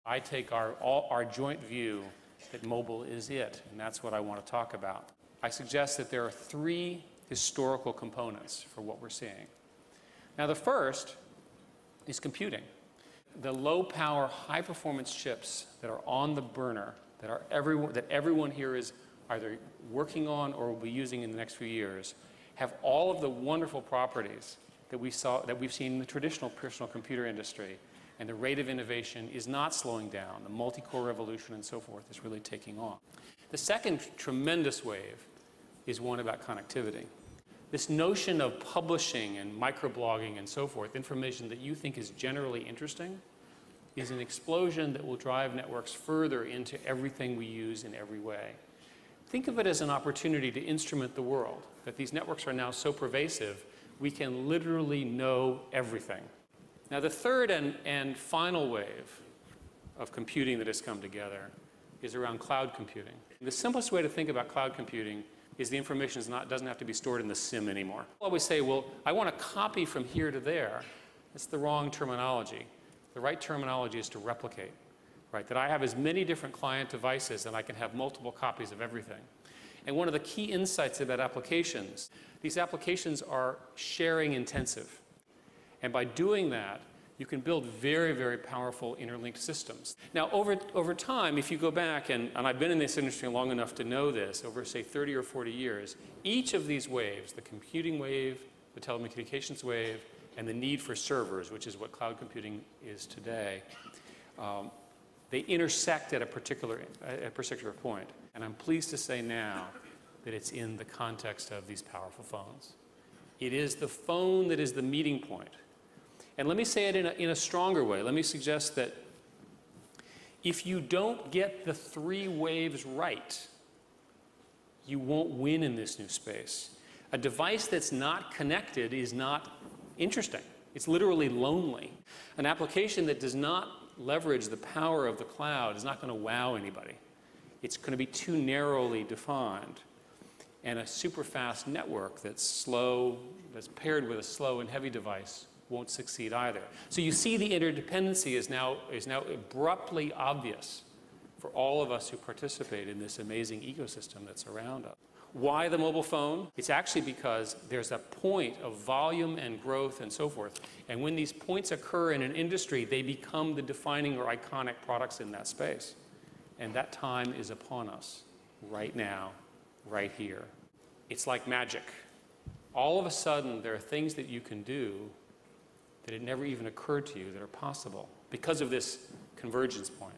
I take our joint view that mobile is it, and that's what I want to talk about. I suggest that there are three historical components for what we're seeing. Now, the first is computing. The low-power, high-performance chips that are on the burner, that everyone here is either working on or will be using in the next few years, have all of the wonderful properties that we've seen in the traditional personal computer industry. And the rate of innovation is not slowing down. The multi-core revolution and so forth is really taking off. The second tremendous wave is one about connectivity. This notion of publishing and microblogging and so forth, information that you think is generally interesting, is an explosion that will drive networks further into everything we use in every way. Think of it as an opportunity to instrument the world, that these networks are now so pervasive, we can literally know everything. Now, the third and final wave of computing that has come together is around cloud computing. The simplest way to think about cloud computing is the information doesn't have to be stored in the SIM anymore. I always say, well, I want to copy from here to there. That's the wrong terminology. The right terminology is to replicate, right? That I have as many different client devices and I can have multiple copies of everything. And one of the key insights about applications, these applications are sharing intensive. And by doing that, you can build very, very powerful interlinked systems. Now, over time, if you go back, and I've been in this industry long enough to know this, over, say, 30 or 40 years, each of these waves, the computing wave, the telecommunications wave, and the need for servers, which is what cloud computing is today, they intersect at a particular point. And I'm pleased to say now that it's in the context of these powerful phones. It is the phone that is the meeting point. And let me say it in a stronger way. Let me suggest that if you don't get the three waves right, you won't win in this new space. A device that's not connected is not interesting. It's literally lonely. An application that does not leverage the power of the cloud is not going to wow anybody. It's going to be too narrowly defined. And a super fast network that's slow, that's paired with a slow and heavy device, won't succeed either. So you see the interdependency is now abruptly obvious for all of us who participate in this amazing ecosystem that's around us. Why the mobile phone? It's actually because there's a point of volume and growth and so forth. And when these points occur in an industry, they become the defining or iconic products in that space. And that time is upon us right now, right here. It's like magic. All of a sudden, there are things that you can do that had never even occurred to you that are possible because of this convergence point.